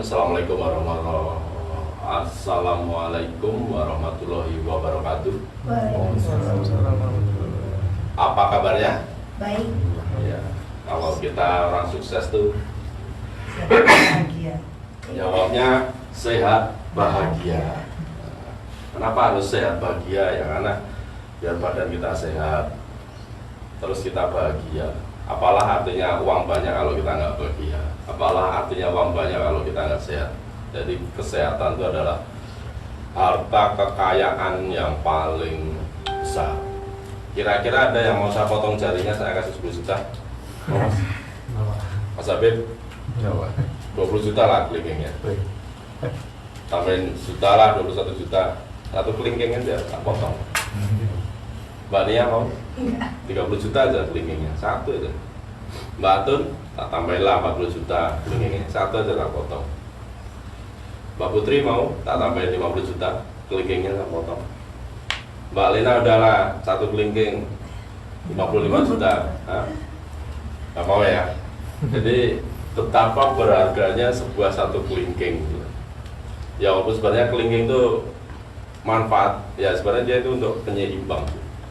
Assalamualaikum warahmatullahi wabarakatuh. Apa kabarnya? Baik. Ya, kalau kita orang sukses tuh Bahagia. jawabnya sehat bahagia. Kenapa harus sehat bahagia? Ya karena biar badan kita sehat, terus kita bahagia. Apalah artinya uang banyak kalau kita nggak bahagia? Apalah artinya uang banyak kalau kita nggak sehat? Jadi kesehatan itu adalah harta kekayaan yang paling besar. Kira-kira ada yang mau saya potong jarinya, saya kasih 10 juta. Mas Habib, 20 juta lah kelingkingnya. Tambahin juta lah, 21 juta. Satu kelingking aja, tak potong. Mbak Nia mau? 30 juta aja kelingkingnya, satu aja. Mbak Atun, tak tambahin lah 40 juta kelingkingnya, satu aja tak potong. Mbak Putri mau, tak tambahin 50 juta kelingkingnya, tak potong. Mbak Lina udahlah, satu kelingking 55 juta. Nggak mau ya? Jadi betapa berharganya sebuah satu kelingking. Ya walaupun sebenarnya kelingking itu manfaat, ya sebenarnya dia itu untuk penyeimbang.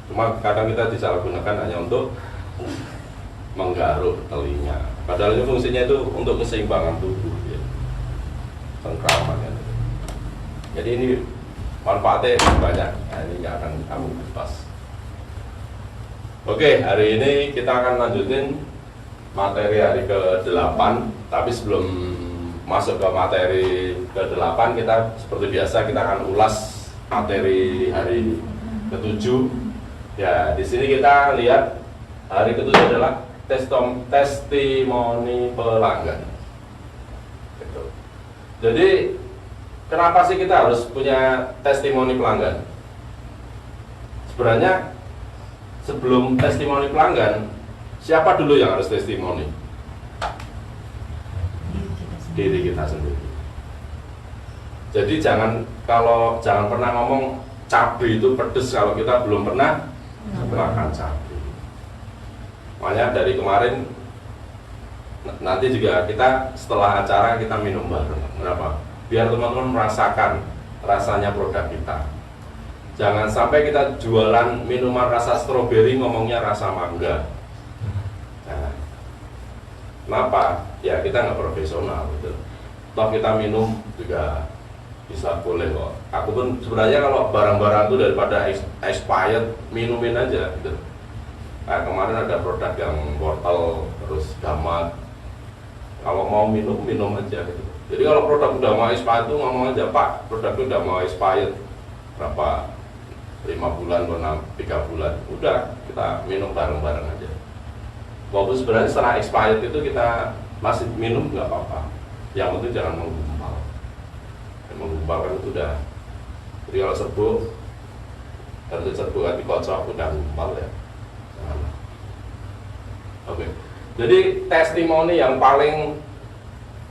Cuma kadang kita disalahgunakan hanya untuk menggaruk telinga. Padahal itu fungsinya itu untuk keseimbangan tubuh, ya. Cengkraman ya. Jadi ini manfaatnya banyak. Nah, ini nggak akan kamu kupas. Oke, hari ini kita akan lanjutin materi hari ke-8. Tapi sebelum masuk ke materi ke-8, kita seperti biasa kita akan ulas materi hari ke-7. Ya, di sini kita lihat hari ke-7 adalah testimoni pelanggan. Gitu. Jadi kenapa sih kita harus punya testimoni pelanggan? Sebenarnya sebelum testimoni pelanggan, siapa dulu yang harus testimoni? Diri kita sendiri. Jadi jangan pernah ngomong cabai itu pedes kalau kita belum pernah makan cabai. Makanya dari kemarin nanti juga kita setelah acara kita minum bareng. Kenapa? Biar teman-teman merasakan rasanya produk kita. Jangan sampai kita jualan minuman rasa stroberi ngomongnya rasa mangga. Nah, kenapa? Ya kita nggak profesional gitu. Toh kita minum juga bisa boleh kok. Aku pun sebenarnya kalau barang-barang itu daripada expired minumin aja gitu. Nah, kemarin ada produk yang wortel terus gamat. Kalau mau minum aja gitu. Jadi kalau produk udah mau expired itu ngomong aja, Pak, produk udah mau expired berapa 5 bulan, 3 bulan. Udah kita minum bareng-bareng aja. Walaupun sebenarnya setelah expired itu kita masih minum nggak apa-apa. Yang penting jangan menggumpal. Menggumpal kan itu udah. Jadi kalau serbuk harus serbuk hati kocok udah gumpal ya. Oke. Jadi testimoni yang paling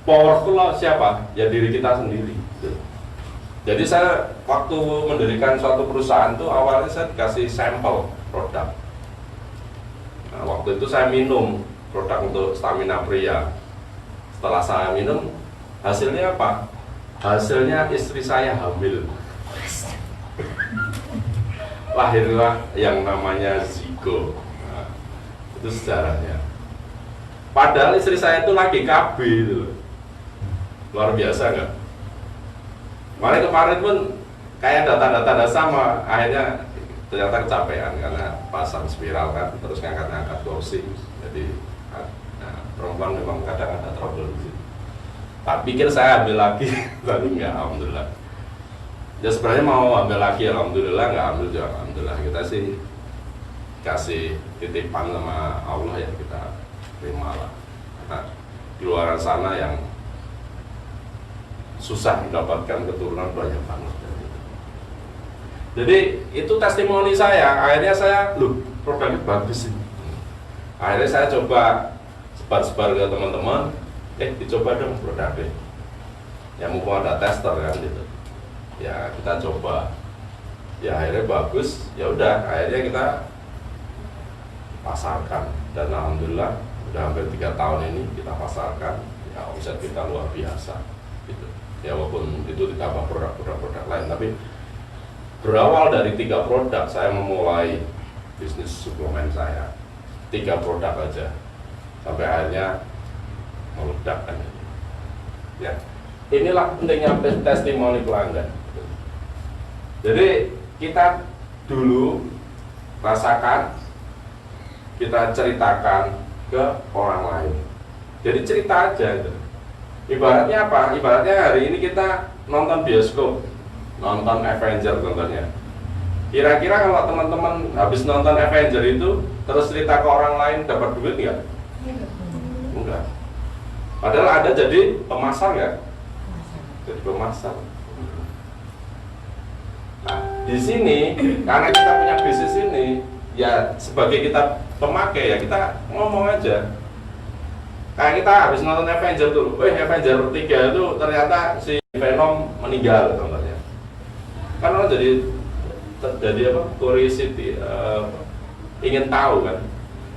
powerful siapa? Ya diri kita sendiri. Jadi saya waktu mendirikan suatu perusahaan tuh awalnya saya dikasih sampel produk. Nah, waktu itu saya minum produk untuk stamina pria. Setelah saya minum, hasilnya apa? Hasilnya istri saya hamil. Lahirlah yang namanya zigo. Nah, itu sejarahnya. Padahal istri saya itu lagi KB gitu. Luar biasa nggak? Makanya kemarin pun kayak data-data sama, akhirnya ternyata kecapean karena pasang spiral kan, terus ngangkat-ngangkat kursi. Jadi perempuan memang kadang ada trouble di situ. Tak pikir saya ambil lagi, tapi enggak, alhamdulillah. Ya sebenarnya mau ambil lagi, alhamdulillah, nggak ambil juga, alhamdulillah. Kita sih kasih titipan sama Allah ya, kita terima lah. Nah, di luar sana yang susah mendapatkan keturunan banyak banget. Jadi itu testimoni saya. Akhirnya saya, produknya bagus ini. Akhirnya saya coba sebar-sebar ke teman-teman. Dicoba dong produknya. Ya mumpung ada tester kan gitu. Ya kita coba. Ya akhirnya bagus. Ya udah, akhirnya kita pasarkan. Dan alhamdulillah udah hampir 3 tahun ini kita pasarkan. Ya omset kita luar biasa. gitu. Ya walaupun itu ditambah produk lain, tapi berawal dari 3 produk saya memulai bisnis suplemen saya. 3 produk aja sampai akhirnya meledak kan. Ya, inilah pentingnya testimoni pelanggan. Jadi kita dulu rasakan, kita ceritakan ke orang lain. Jadi cerita aja itu. Ibaratnya apa? Ibaratnya hari ini kita nonton bioskop, nonton Avenger contohnya. Kira-kira kalau teman-teman habis nonton Avenger itu terus cerita ke orang lain, dapat duit nggak? Enggak. Padahal ada jadi pemasar nggak? Jadi pemasar. Nah, di sini karena kita punya bisnis ini, ya sebagai kita pemakai ya kita ngomong aja. Kayak kita habis nonton Avenger tuh, Avenger 3 itu ternyata si Venom meninggal contohnya. Karena jadi apa? Curiosity, ingin tahu kan.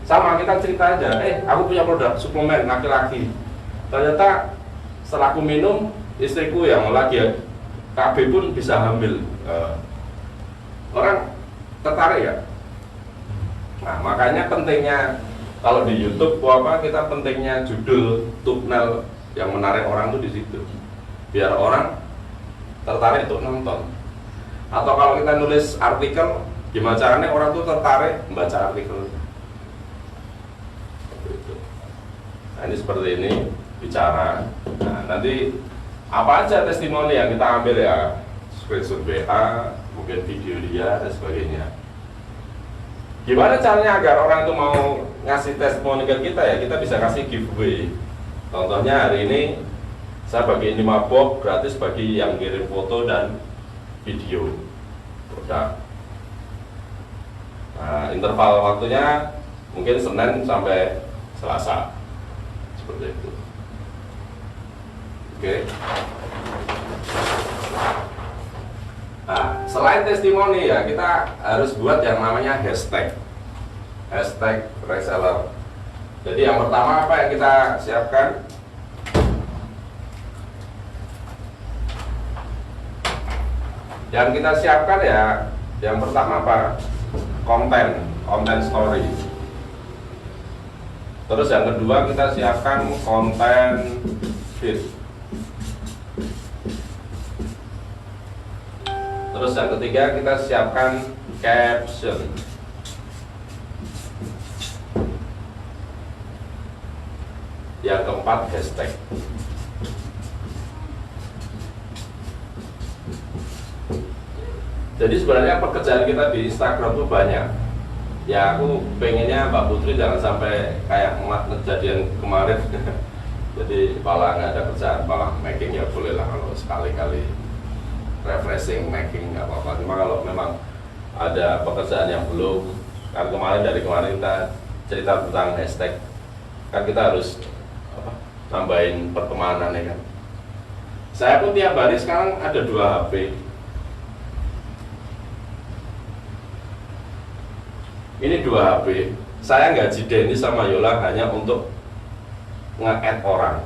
Sama kita cerita aja, aku punya produk suplemen laki-laki. Ternyata setelah aku minum, istriku yang lagi KB pun bisa hamil. Orang tertarik ya. Nah, makanya pentingnya kalau di YouTube kita pentingnya judul thumbnail yang menarik orang tuh di situ. Biar orang tertarik untuk nonton. Atau kalau kita nulis artikel, gimana caranya orang tuh tertarik membaca artikel. Nah, ini seperti ini bicara. Nah, nanti apa aja testimoni yang kita ambil ya, screenshot WA, mungkin video dia dan sebagainya. Gimana caranya agar orang itu mau ngasih testimoni ke kita ya? Kita bisa kasih giveaway. Contohnya hari ini saya bagiin 5 box gratis bagi yang kirim foto dan video produk. Nah, interval waktunya mungkin Senin sampai Selasa, seperti itu. Oke. Nah, selain testimoni ya kita harus buat yang namanya hashtag reseller. Jadi yang pertama apa yang kita siapkan? Yang kita siapkan ya, yang pertama apa? Konten story. Terus yang kedua kita siapkan konten feed. Terus yang ketiga kita siapkan caption. Yang keempat hashtag. Jadi sebenarnya pekerjaan kita di Instagram itu banyak. Ya aku pengennya Mbak Putri jangan sampai kayak kejadian kemarin. Jadi malah nggak ada kerjaan, malah making ya boleh lah kalau sekali-kali refreshing making nggak apa-apa. Cuma kalau memang ada pekerjaan yang belum, kan dari kemarin kita cerita tentang hashtag, kan kita harus nambahin pertemanan ya kan. Saya pun tiap hari sekarang ada 2 HP. Ini 2 HP. Saya gaji Denny sama Yola hanya untuk nge-add orang.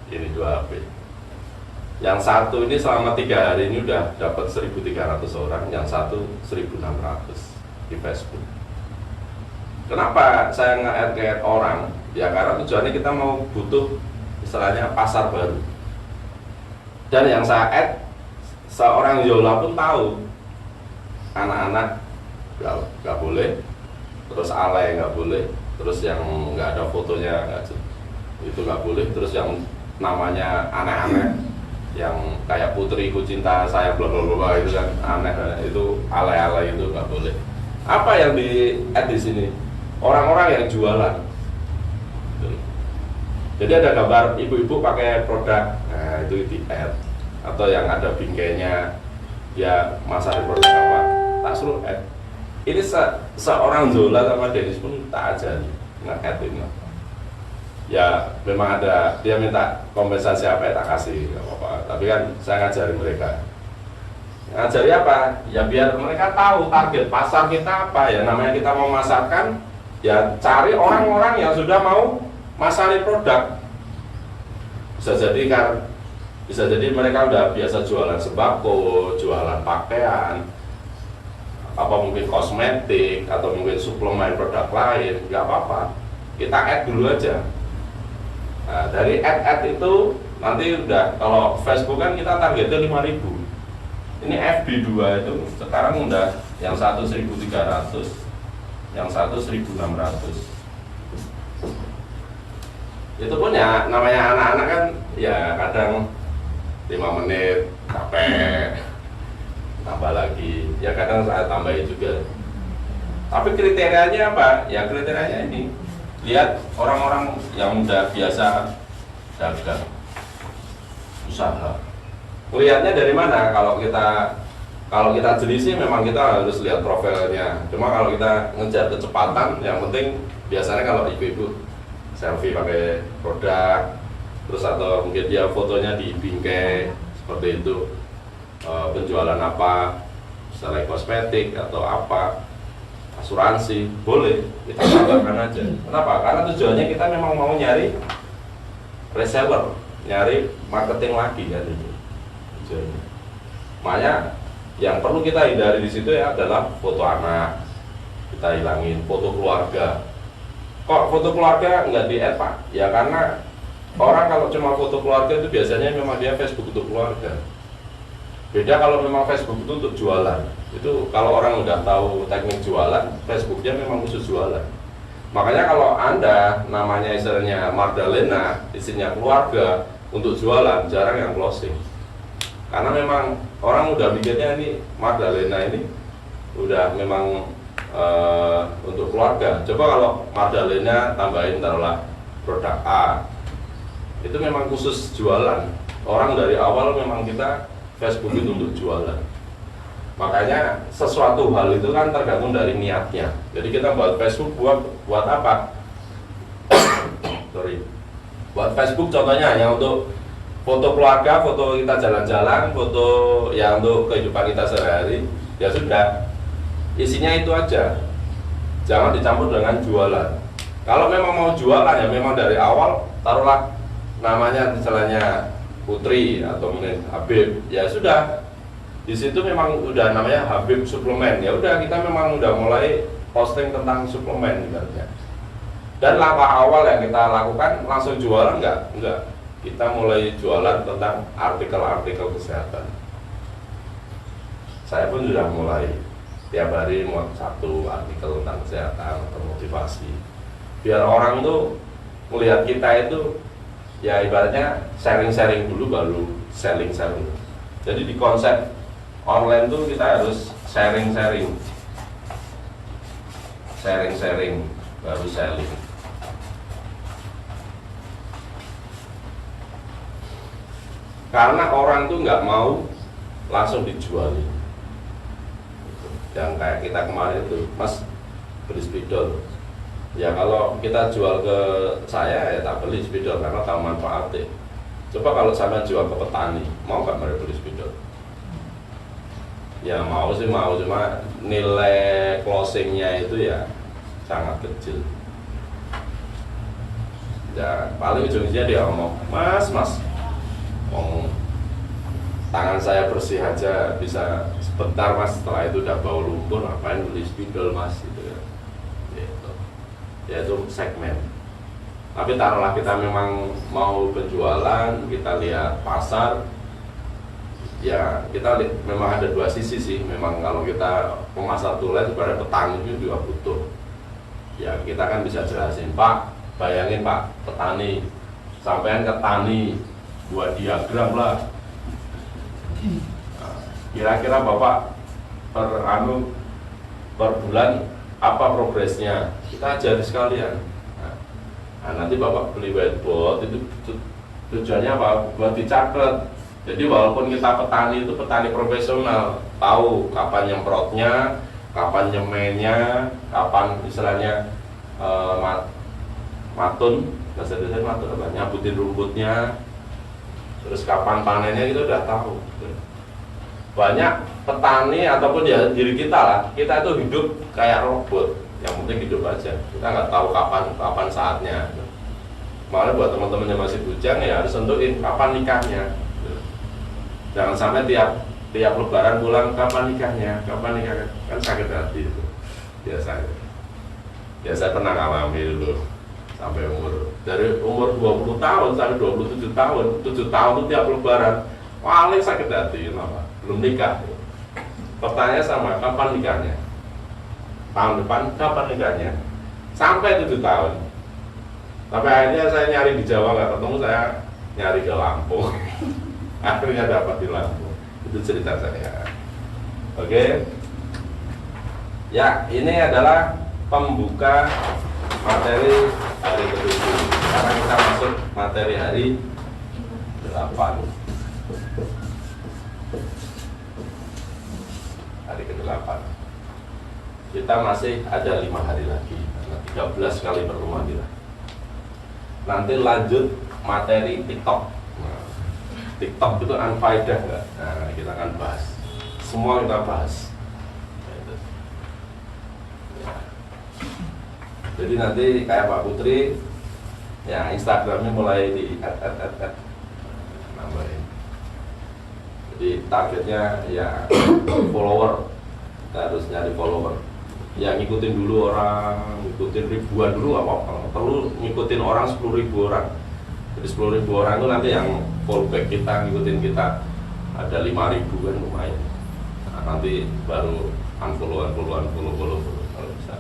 Ini 2 HP. Yang satu ini selama 3 hari ini udah dapat 1.300 orang, yang satu 1.600 di Facebook. Kenapa saya nge-add orang? Ya karena tujuannya kita mau butuh istilahnya pasar baru. Dan yang saya add, seorang Yola pun tahu anak-anak nggak boleh, terus alay nggak boleh, terus yang nggak ada fotonya itu nggak boleh, terus yang namanya aneh-aneh, yang kayak putriku cinta saya bla bla bla itu kan aneh, itu alay-alay itu nggak boleh. Apa yang di add di sini? Orang-orang yang jualan. Jadi ada gambar ibu-ibu pakai produk, nah itu di add. Atau yang ada bingkainya, dia masarin produk apa, tak suruh add. Ini seorang Zola sama Dennis pun tak ajari nge-add ini. Ya memang ada, dia minta kompensasi apa ya tak kasih, nggak apa-apa. Tapi kan saya ngajari mereka. Ngajari apa? Ya biar mereka tahu target pasar kita apa ya. Namanya kita mau masarkan, ya cari orang-orang yang sudah mau masarin produk. Bisa jadi mereka udah biasa jualan sembako, jualan pakaian, apa mungkin kosmetik atau mungkin suplemen produk lain, nggak apa-apa, kita add dulu aja. Nah, dari add itu nanti udah, kalau Facebook kan kita targetnya 5.000, ini FB2 itu sekarang udah yang satu 1.300, yang satu 1.600. Itu pun ya namanya anak-anak kan ya kadang 5 menit capek, tambah lagi, ya kadang saya tambahin juga. Tapi kriterianya apa? Ya kriterianya ini, lihat orang-orang yang udah biasa dagang, usaha. Lihatnya dari mana? Kalau kita jenis sih memang kita harus lihat profilnya. Cuma kalau kita ngejar kecepatan, yang penting biasanya kalau ibu-ibu selfie pakai produk, terus atau mungkin dia fotonya di bingkai seperti itu, penjualan apa, misalnya kosmetik atau apa, asuransi, boleh kita tambahkan aja. Kenapa? Karena tujuannya kita memang mau nyari reseller, nyari marketing lagi kan itu tujuannya. Makanya yang perlu kita hindari di situ ya adalah foto anak, kita hilangin, foto keluarga. Kok foto keluarga nggak di-add Pak? Ya karena orang kalau cuma foto keluarga itu biasanya memang dia Facebook untuk keluarga. Beda kalau memang Facebook itu untuk jualan. Itu kalau orang udah tahu teknik jualan, Facebooknya memang khusus jualan. Makanya kalau Anda namanya istilahnya Magdalena, isinya keluarga untuk jualan, jarang yang closing. Karena memang orang udah mikirnya ini Magdalena ini udah memang untuk keluarga. Coba kalau Magdalena tambahin taruhlah produk A, itu memang khusus jualan. Orang dari awal memang kita Facebook itu untuk jualan. Makanya sesuatu hal itu kan tergantung dari niatnya. Jadi kita buat Facebook buat apa? Buat Facebook contohnya hanya untuk foto keluarga, foto kita jalan-jalan, foto ya untuk kehidupan kita sehari-hari. Ya sudah, isinya itu aja. Jangan dicampur dengan jualan. Kalau memang mau jualan ya memang dari awal taruhlah namanya misalnya Putri atau mungkin Habib, ya sudah di situ memang udah namanya Habib suplemen, ya udah kita memang udah mulai posting tentang suplemen ibaratnya. Dan langkah awal yang kita lakukan langsung jualan enggak, kita mulai jualan tentang artikel-artikel kesehatan. Saya pun sudah mulai tiap hari muat satu artikel tentang kesehatan atau motivasi, biar orang tuh melihat kita itu ya ibaratnya sharing-sharing dulu baru selling-selling. Jadi di konsep online tuh kita harus sharing-sharing baru selling. Karena orang tuh nggak mau langsung dijualin. Yang kayak kita kemarin itu, Mas beli spidol. Ya kalau kita jual ke saya ya tak beli spidol karena tahu manfaatnya. Coba kalau saya jual ke petani, mau nggak mereka beli spidol? Ya mau sih mau, cuma nilai closingnya itu ya sangat kecil. Ya paling ujungnya dia ngomong, mas, ngomong tangan saya bersih aja bisa sebentar mas, setelah itu udah bau lumpur, ngapain beli spidol mas gitu ya. Yaitu segmen. Tapi taruhlah kita memang mau penjualan, kita lihat pasar, ya kita memang ada dua sisi sih. Memang kalau kita pemasar tulen sebenarnya petani itu juga butuh. Ya kita kan bisa jelasin, Pak, bayangin Pak, petani, sampean ke tani, buat diagram lah. Nah, kira-kira Bapak per bulan apa progresnya? Kita ajari sekalian. Nah, nanti Bapak beli whiteboard itu tujuannya apa? Buat dicatat. Jadi walaupun kita petani itu petani profesional, tahu kapan nyemprotnya, kapan nyemennya, kapan istilahnya matun, bahasa Indonesia matun apa? Nyabutin rumputnya, terus kapan panennya itu udah tahu. Banyak petani ataupun ya diri kita lah, kita itu hidup kayak robot, yang penting hidup aja. Kita nggak tahu kapan saatnya. Malah buat teman-teman yang masih bujang ya harus tentuin kapan nikahnya. Jangan sampai tiap lebaran pulang kapan nikahnya, kan sakit hati itu. Saya pernah ngalami dulu sampai dari umur 20 tahun sampai 27 tahun, 7 tahun itu tiap lebaran paling sakit hati, kenapa? Belum nikah. Pertanyaan sama, kapan nikahnya? Tahun depan kapan nikahnya? Sampai 7 tahun. Sampai akhirnya saya nyari di Jawa nggak ketemu, saya nyari ke Lampung. Akhirnya dapat di Lampung. Itu cerita saya. Oke. Ya, ini adalah pembuka materi hari ke-7. Sekarang kita masuk materi hari 8. Hari ke-8. Kita masih ada 5 hari lagi. 13 kali berumah kita. Nanti lanjut materi TikTok. TikTok itu unfaedah enggak? Nah, kita akan bahas. Semua kita bahas. Jadi nanti kayak Pak Putri, ya Instagramnya mulai di nambahin. Jadi targetnya ya follower, kita harus nyari follower. Ya ngikutin dulu orang, ngikutin ribuan dulu apa-apa. Perlu ngikutin orang 10.000 orang. Jadi 10.000 orang itu nanti yang follow back kita, ngikutin kita ada 5.000 kan lumayan. Nah, nanti baru unfollow kalau bisa.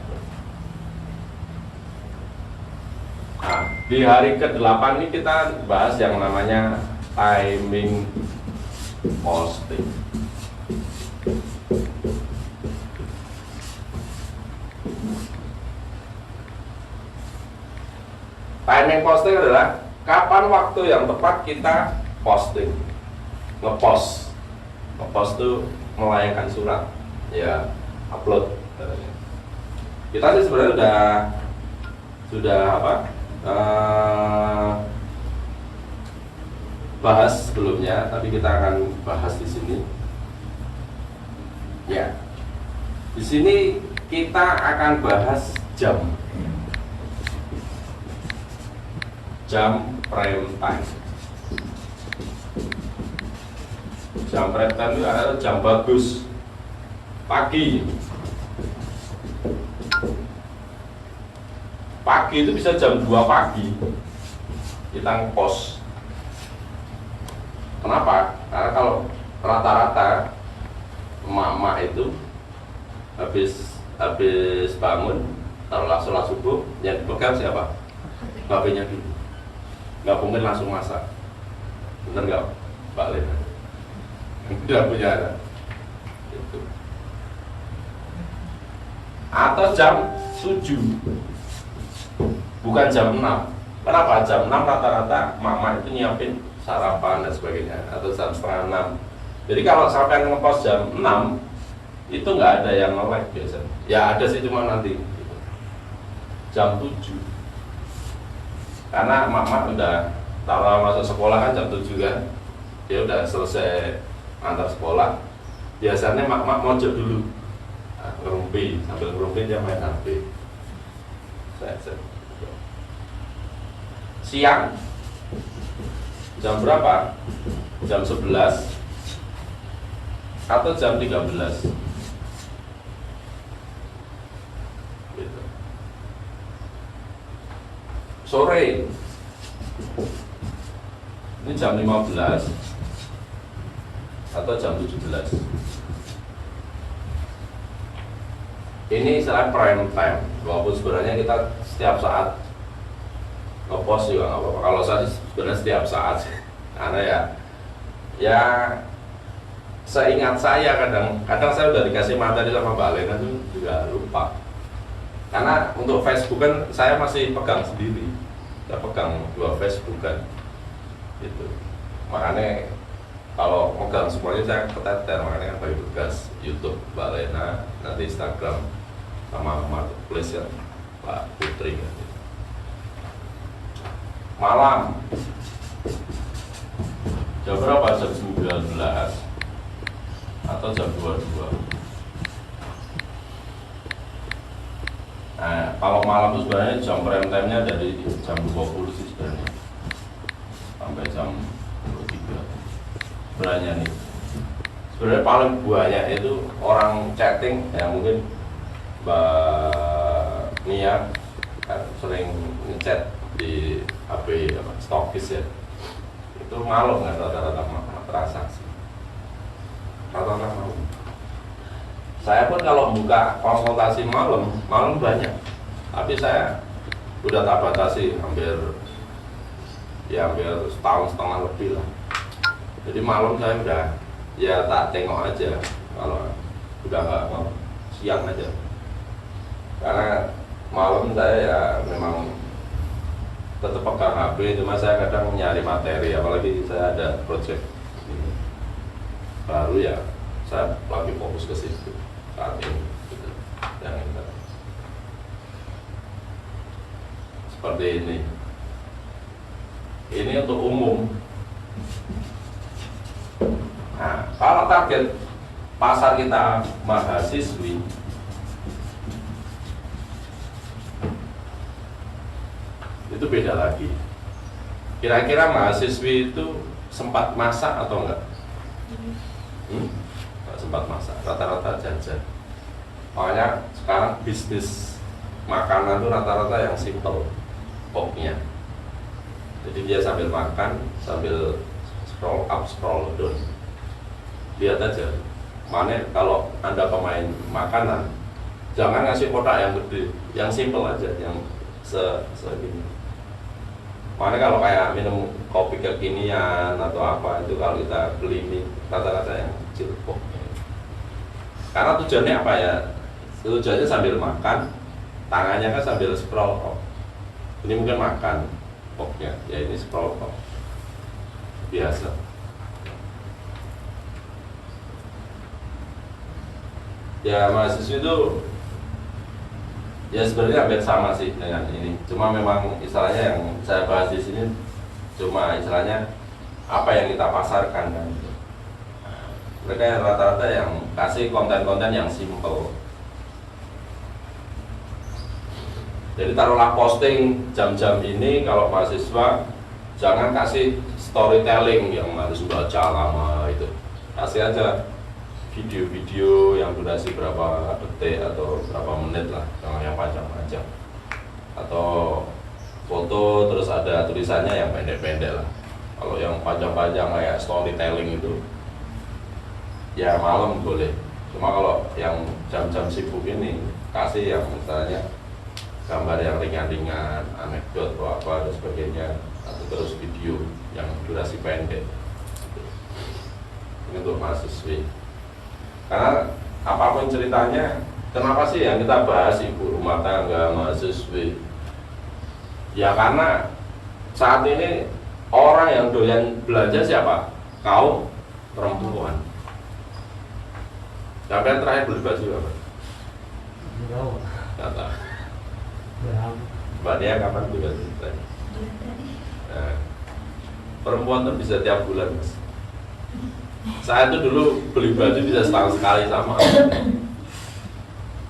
Nah, di hari ke-8 ini kita bahas yang namanya timing posting. Timing posting adalah kapan waktu yang tepat kita posting, ngepost itu melayangkan surat, ya upload. Kita sih sebenarnya sudah bahas sebelumnya, tapi kita akan bahas di sini. Ya, di sini kita akan bahas jam prime time. Jam prime time itu adalah jam bagus pagi. Pagi itu bisa jam 2 pagi kita ngepost. Kenapa? Karena kalau rata-rata emak-emak itu habis bangun taruhlah sholat subuh, yang dipegang siapa? HP-nya dulu. Nggak mungkin langsung masak. Bener nggak Pak Lena? Tidak punya itu. Atau jam 7, bukan jam 6. Kenapa? Jam 6 rata-rata mama itu nyiapin sarapan dan sebagainya, atau jam setengah 6. Jadi kalau sampai ngepost jam 6 itu nggak ada yang nge-like biasanya. Ya ada sih, cuma nanti jam 7. Karena mak-mak udah taruh masuk sekolah kan jam 7 kan, dia udah selesai antar sekolah. Biasanya mak-mak mojok dulu, ngerumpi, sambil ngerumpi dia main HP. Siang jam berapa? Jam 11 atau jam 13 gitu. Sore ini jam 15 atau jam 17. Ini istilah prime time, walaupun sebenarnya kita setiap saat ngepost juga nggak apa-apa. Kalau saya sebenarnya setiap saat sih, karena ya seingat saya kadang saya udah dikasih materi sama Mbak Lena tuh juga lupa. Karena untuk Facebook kan saya masih pegang sendiri, saya pegang 2 Facebook kan, gitu. Makanya kalau pegang semuanya saya keteter, makanya kan bagi tugas YouTube Mbak Lena, nanti Instagram sama Marketplace ya Pak Putri kan. Malam jam berapa? Jam 19 atau jam 22. Nah, kalau malam itu sebenarnya jam prime time-nya dari jam 20 sih sebenarnya. sebenarnya nih. Sebenarnya paling banyak itu orang chatting ya, mungkin Mbak Nia kan sering ngechat di HP apa, Stokis ya. Itu malam nggak rata-rata transaksi. Rata-rata malam. Saya pun kalau buka konsultasi malam banyak. Tapi saya udah tak batasi hampir setahun setengah lebih lah. Jadi malam saya udah ya tak tengok aja, kalau udah nggak mau siang aja. Karena malam saya ya memang tetap pegang HP, cuma saya kadang nyari materi, apalagi saya ada project baru ya, saya lagi fokus ke situ saat ini gitu. Yang ini seperti ini untuk umum. Nah, kalau target pasar kita mahasiswi, itu beda lagi. Kira-kira mahasiswi itu sempat masak atau enggak? Enggak sempat masak, rata-rata jajan. Makanya sekarang bisnis makanan itu rata-rata yang simple pokoknya. Jadi dia sambil makan, sambil scroll up, scroll down. Lihat aja, mana kalau Anda pemain makanan, jangan ngasih kotak yang gede, yang simple aja, yang segini. Mana kalau kayak minum kopi kekinian atau apa, itu kalau kita beli ini rata-rata yang kecil pokoknya. Karena tujuannya apa ya? Tujuannya sambil makan, tangannya kan sambil scroll up. Ini mungkin makan pokoknya, ya ini scroll up biasa. Ya mahasiswa itu ya sebenarnya hampir sama sih dengan ini. Cuma memang istilahnya yang saya bahas di sini cuma istilahnya apa yang kita pasarkan kan. Mereka yang rata-rata yang kasih konten-konten yang simple. Jadi taruhlah posting jam-jam ini, kalau mahasiswa jangan kasih storytelling yang harus baca lama itu. Kasih aja video-video yang durasi berapa detik atau berapa menit lah, jangan yang panjang-panjang. Atau foto terus ada tulisannya yang pendek-pendek lah. Kalau yang panjang-panjang kayak storytelling itu ya malam boleh. Cuma kalau yang jam-jam sibuk ini kasih yang misalnya gambar yang ringan-ringan, anekdot atau apa dan sebagainya, atau terus video yang durasi pendek. Ini untuk mahasiswi. Karena apapun ceritanya, kenapa sih yang kita bahas ibu rumah tangga, mahasiswi? Ya karena saat ini orang yang doyan belanja siapa? Kaum perempuan. Siapa yang terakhir beli baju apa? Kata. Mbak Nia kapan beli baju terakhir? Nah, perempuan tuh bisa tiap bulan, Mas. Saya tuh dulu beli baju bisa setahun sekali sama.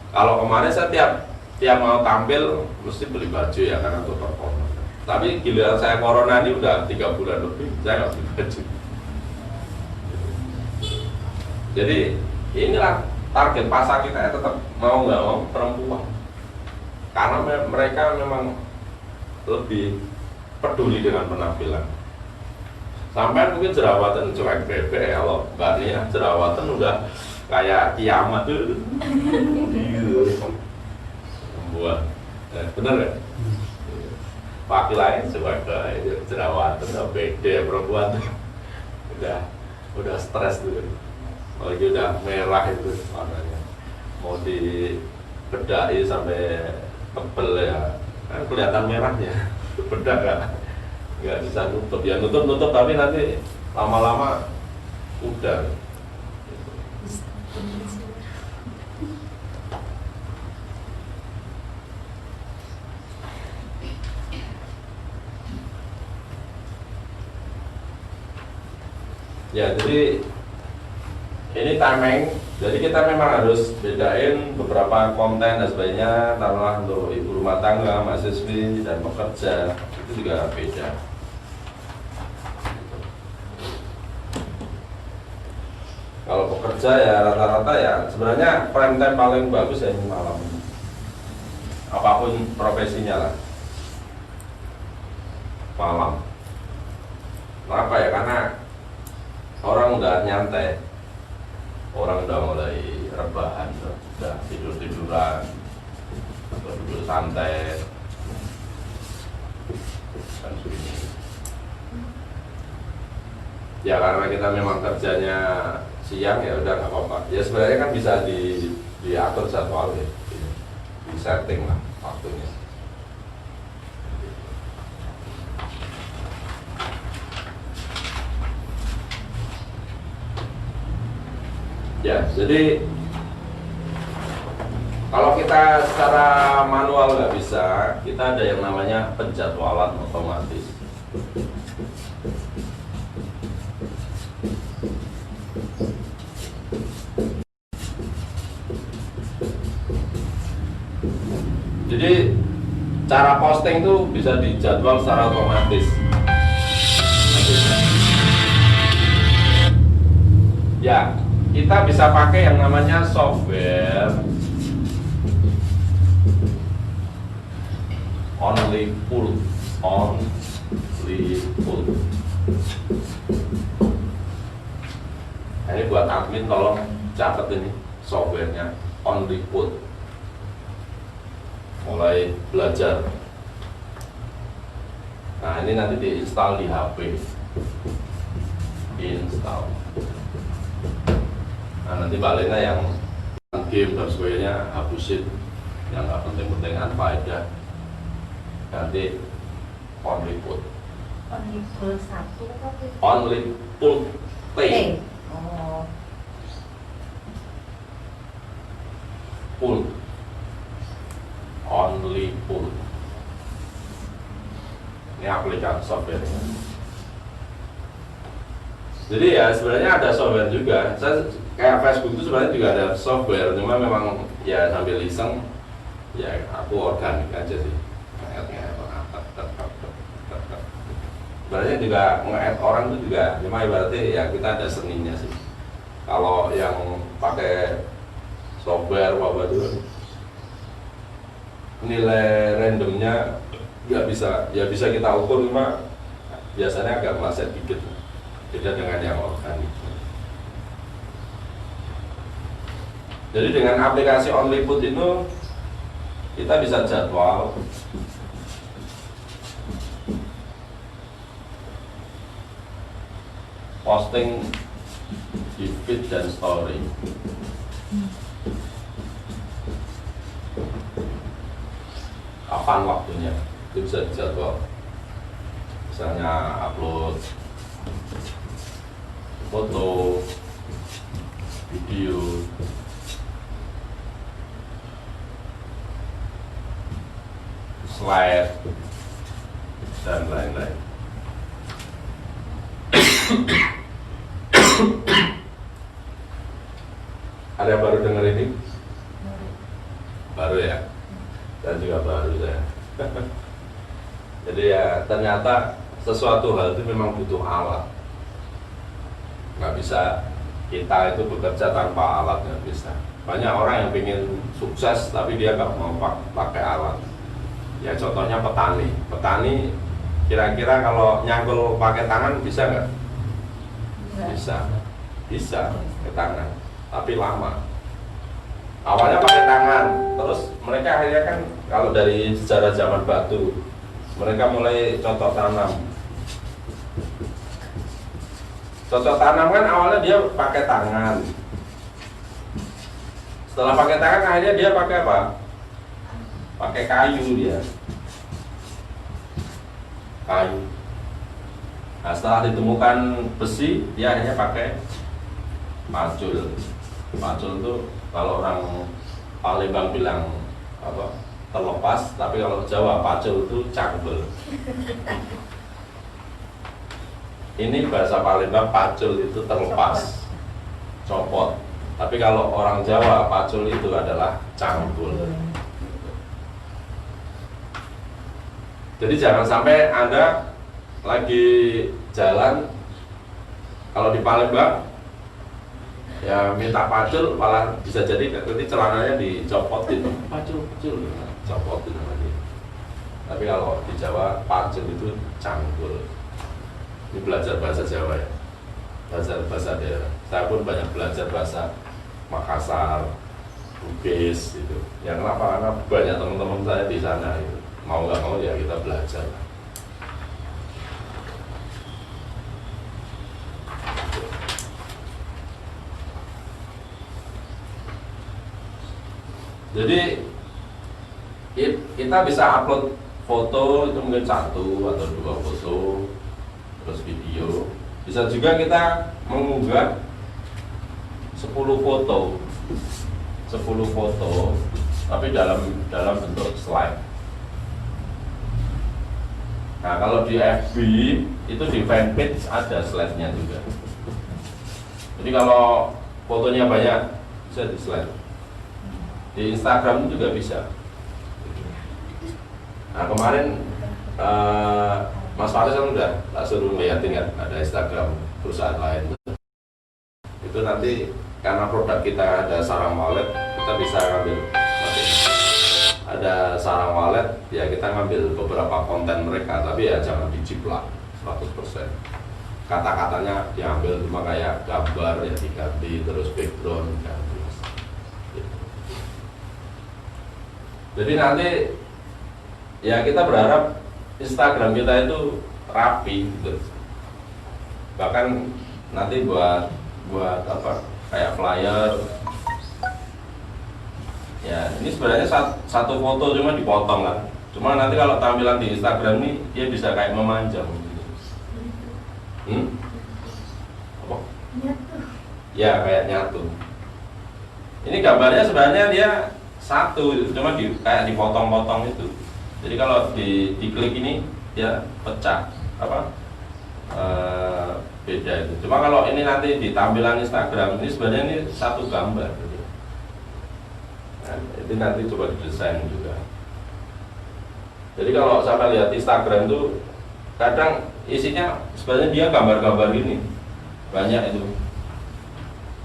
Kalau kemarin saya tiap mau tampil mesti beli baju ya, karena untuk performa. Tapi giliran saya corona ini udah 3 bulan lebih saya nggak beli baju. Jadi inilah target pasar kita ya, tetap mau nggak mau perempuan. Karena mereka memang lebih peduli dengan penampilan. Sampai mungkin jerawatan cuek bebek, kalau Mbak Nia jerawatan udah kayak kiamat tuh. Buat, bener ya? Laki lain cuek jerawatan udah beda ya, perempuan udah stres tuh. Apalagi udah merah itu warnanya, mau dibedai sampai tebel ya, kan kelihatan merahnya. Bedak nggak bisa nutup, ya nutup tapi nanti lama-lama udah. Ya jadi ini timing, jadi kita memang harus bedain beberapa konten dan sebagainya. Taruhlah untuk ibu rumah tangga, mahasiswi dan pekerja itu juga beda. Kalau bekerja ya rata-rata ya sebenarnya prime time paling bagus ya ini malam. Apapun profesinya lah, malam. Kenapa ya? Karena orang udah nyantai, orang udah mulai rebahan, udah tidur-tiduran, atau duduk santai, dan sebagainya. Ya karena kita memang kerjanya siang ya udah nggak apa-apa. Ya sebenarnya kan bisa diatur jadwal ya, di setting lah waktunya. Ya jadi kalau kita secara manual nggak bisa, kita ada yang namanya penjadwalan otomatis. Jadi cara posting itu bisa dijadwal secara otomatis. Ya, kita bisa pakai yang namanya software only pull. Nah, ini buat admin tolong catat ini softwarenya only pull. Mulai belajar. Nah ini nanti diinstal di HP, install. Nah nanti Mbak Lena yang game dan sebagainya hapusin, yang nggak penting-penting unfaedah. Nanti only put. Only pull 1 apa? Only pull T. Oh. Pull. Only pull. Ini aplikasi software. Jadi ya sebenarnya ada software juga. Saya kayak Facebook itu sebenarnya juga ada software, cuma memang ya sambil iseng, ya aku organik aja sih. Sebenarnya juga nge-add orang itu juga, cuma ibaratnya ya kita ada seninya sih. Kalau yang pakai software apa itu nilai randomnya nggak bisa, ya bisa kita ukur, cuma biasanya agak meleset dikit, beda dengan yang organik. Jadi dengan aplikasi OnlyPut itu kita bisa jadwal posting di feed dan story. Kapan waktunya itu bisa dijadwal. Misalnya upload foto, video, slide, dan lain-lain. Ada yang baru dengar ini? Baru ya? Dan juga baru ya. Jadi ya ternyata sesuatu hal itu memang butuh alat. Nggak bisa kita itu bekerja tanpa alat, nggak bisa. Banyak orang yang ingin sukses tapi dia nggak mau pakai alat. Ya contohnya petani. Petani kira-kira kalau nyangkul pakai tangan bisa nggak? Bisa pakai tangan, tapi lama. Awalnya pakai tangan, terus mereka akhirnya kan kalau dari sejarah zaman batu, mereka mulai cocok tanam. Cocok tanam kan awalnya dia pakai tangan. Setelah pakai tangan akhirnya dia pakai apa? Pakai kayu dia. Kayu. Nah, setelah ditemukan besi, dia akhirnya pakai pacul. Pacul itu kalau orang Palembang bilang apa? Terlepas, tapi kalau Jawa pacul itu cangbel. Ini bahasa Palembang pacul itu terlepas, copot. Tapi kalau orang Jawa pacul itu adalah cangkul. Jadi jangan sampai Anda lagi jalan, kalau di Palembang ya minta pacul malah bisa jadi nanti celananya dicopotin, pacul copotin lagi. Tapi kalau di Jawa pacul itu cangkul. Ini belajar bahasa Jawa ya, belajar bahasa daerah. Saya pun banyak belajar bahasa Makassar, Bugis itu. Yang kenapa? Karena banyak teman-teman saya di sana itu. Mau nggak mau ya kita belajar. Jadi kita bisa upload foto itu mungkin 1 atau 2 foto, terus video. Bisa juga kita mengunggah 10 foto, tapi dalam bentuk slide. Nah kalau di FB itu di fanpage ada slide-nya juga. Jadi kalau fotonya banyak bisa di slide. Di Instagram juga bisa. Nah kemarin Mas Faris kan udah tak suruh lihatin kan, ada Instagram perusahaan lain. Itu nanti karena produk kita ada sarang wallet, kita bisa ngambil ada sarang wallet, ya kita ngambil beberapa konten mereka, tapi ya jangan dijiplak 100%. Kata-katanya diambil cuma kayak gambar ya diganti, terus background diganti. Jadi nanti ya kita berharap Instagram kita itu rapi gitu. Bahkan nanti buat apa kayak flyer ya, ini sebenarnya satu foto cuma dipotong kan, cuma nanti kalau tampilan di Instagram ini dia bisa kayak memanjang gitu. Apa? Nyatu. Ya kayak nyatu. Ini gambarnya sebenarnya dia satu, cuma kayak dipotong-potong itu. Jadi kalau diklik ini dia pecah apa beda itu. Cuma kalau ini nanti di tampilan Instagram ini sebenarnya ini satu gambar gitu. Nah, itu nanti coba didesain juga. Jadi kalau sampai lihat Instagram itu kadang isinya sebenarnya dia gambar-gambar ini banyak itu.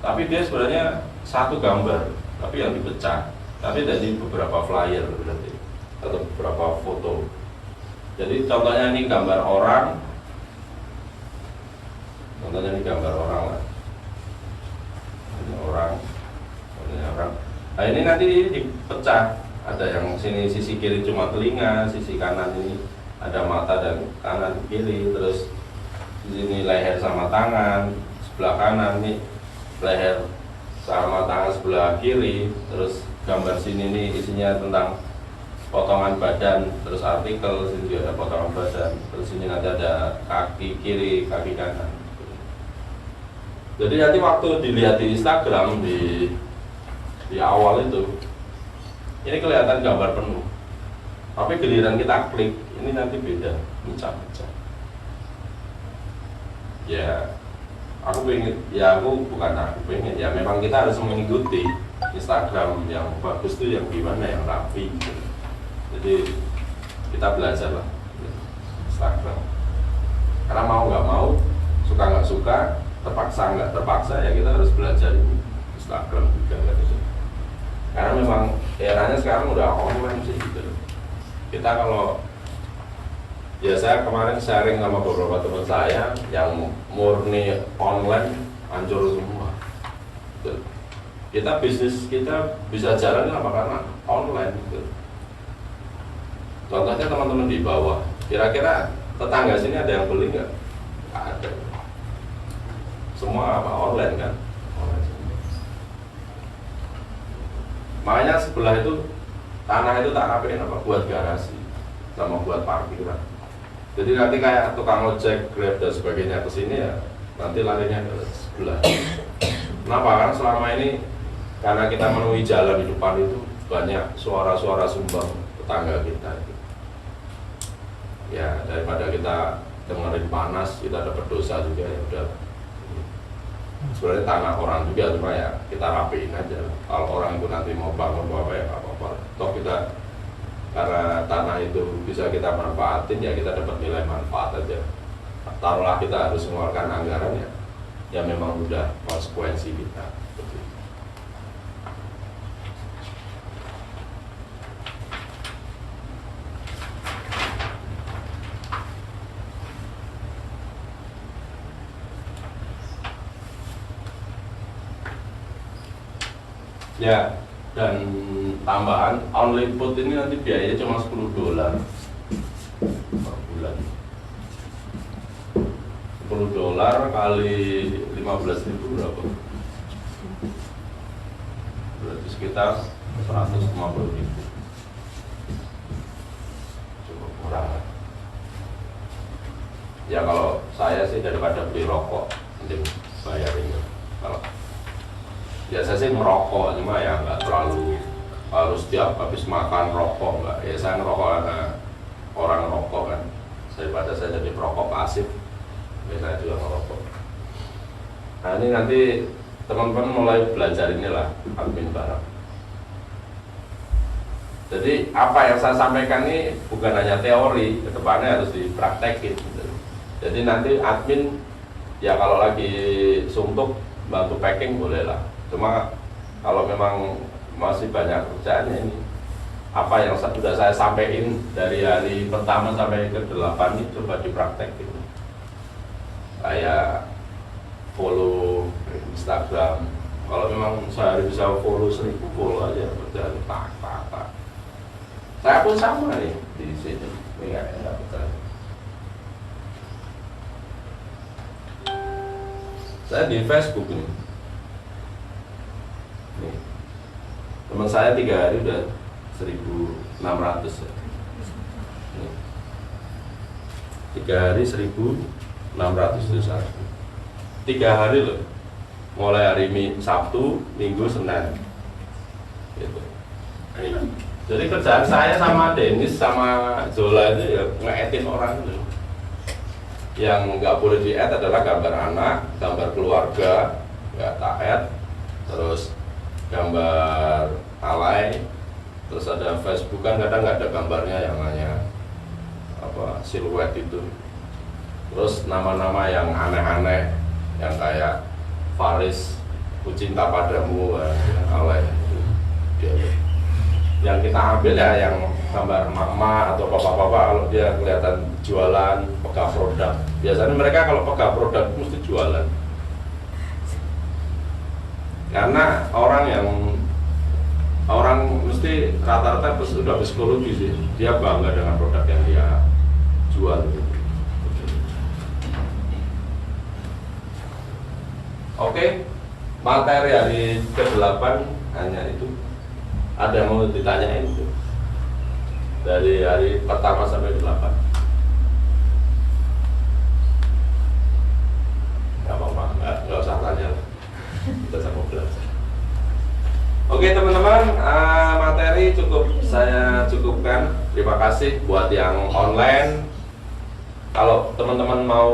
Tapi dia sebenarnya satu gambar, tapi yang dipecah. Tapi dari beberapa flyer berarti atau beberapa foto. Jadi contohnya ini gambar orang. Contohnya ini gambar orang lah. Ini orang. Nah ini nanti dipecah. Ada yang sini sisi kiri cuma telinga, sisi kanan ini ada mata dan kanan kiri, terus di sini leher sama tangan, sebelah kanan nih leher sama tangan sebelah kiri, terus gambar sini nih isinya tentang potongan badan, terus artikel, sini juga ada potongan badan, terus sini nanti ada kaki kiri, kaki kanan. Jadi nanti waktu dilihat di Instagram di awal itu, ini kelihatan gambar penuh. Tapi giliran kita klik, ini nanti beda, mecah-mecah. Ya, aku pengen, ya memang kita harus mengikuti Instagram yang bagus itu yang gimana, yang rapi gitu. Jadi kita belajar lah Instagram, karena mau nggak mau, suka nggak suka, terpaksa nggak terpaksa, ya kita harus belajar Instagram juga gitu. Karena memang eranya sekarang udah online sih gitu. Kita kalau ya saya kemarin sharing sama beberapa teman saya yang murni online hancur semua. Kita bisnis kita bisa jalan apa karena online gitu. Contohnya teman-teman di bawah, kira-kira tetangga sini ada yang beli nggak? Nggak ada. Semua apa online kan? Online. Makanya sebelah itu tanah itu tak rapiin apa buat garasi sama buat parkiran. Jadi nanti kayak tukang ojek, Grab dan sebagainya ke sini ya nanti larinya ke sebelah. Kenapa? Karena selama ini karena kita menemui jalan di depan itu banyak suara-suara sumbang tetangga kita itu. Ya daripada kita dengerin panas, kita dapat dosa juga ya udah. Sebenarnya tanah orang juga cuma ya kita rapiin aja. Kalau orang itu nanti mau bangun apa ya nggak apa-apa. Toh kita karena tanah itu bisa kita manfaatin ya kita dapat nilai manfaat aja. Taruhlah kita harus mengeluarkan anggaran ya ya memang udah konsekuensi kita. Begitu. Ya, dan tambahan only put ini nanti biayanya cuma $10 per bulan. $10 kali 15.000 berapa? Berarti sekitar 150.000. Cukup murah. Ya kalau saya sih daripada beli rokok, mending bayarin. Kalau biasa sih merokok, cuma ya nggak terlalu harus tiap habis makan rokok, nggak. Ya saya ngerokok karena orang ngerokok kan, daripada saya jadi perokok pasif, biasanya juga ngerokok. Nah ini nanti teman-teman mulai belajar inilah admin barang. Jadi apa yang saya sampaikan ini bukan hanya teori, kedepannya harus dipraktekin. Jadi nanti admin ya kalau lagi suntuk bantu packing boleh lah. Cuma kalau memang masih banyak kerjaannya ini, apa yang sudah saya sampaikan dari hari pertama sampai ke-8 ini coba dipraktekin. Kayak follow Instagram. Kalau memang sehari bisa follow 1000 follow aja, berjalan tak. Saya pun sama nih di sini. Ini nggak betul. Saya di Facebook ini. Nih. Teman saya 3 hari udah 1.600 ya. Nih. 3 hari 1.600 itu saya. 3 hari loh. Mulai hari Sabtu, Minggu, Senin. Gitu. Nih. Jadi kerjaan saya sama Dennis sama Zola itu ya nge-edit orang itu. Yang nggak boleh di-add adalah gambar anak, gambar keluarga, nggak tak add, terus gambar alay, terus ada Facebook kan kadang nggak ada gambarnya yang hanya apa siluet itu, terus nama-nama yang aneh-aneh yang kayak Faris, ku cinta padamu, alay itu dia. Yang kita ambil ya yang gambar mama atau papa-papa kalau dia kelihatan jualan, pegang produk. Biasanya mereka kalau pegang produk mesti jualan. Karena orang mesti rata-rata sudah psikologi sih. Dia bangga dengan produk yang dia jual. Oke, materi hari ke-8 hanya itu. Ada yang mau ditanyain itu dari hari pertama sampai 8? Gak apa-apa, nggak usah tanya lah. Kita sama belajar. Oke teman-teman, materi saya cukupkan. Terima kasih buat yang online. Kalau teman-teman mau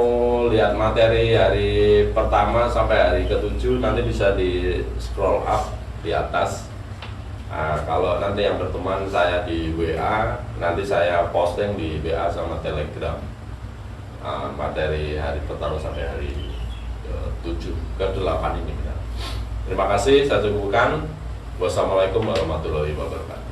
lihat materi hari pertama sampai hari ke-7 nanti bisa di scroll up di atas. Kalau nanti yang berteman saya di WA, nanti saya posting di WA sama Telegram materi hari pertama sampai hari ke-7, ke-8 ini. Terima kasih, saya cukupkan. Wassalamualaikum warahmatullahi wabarakatuh.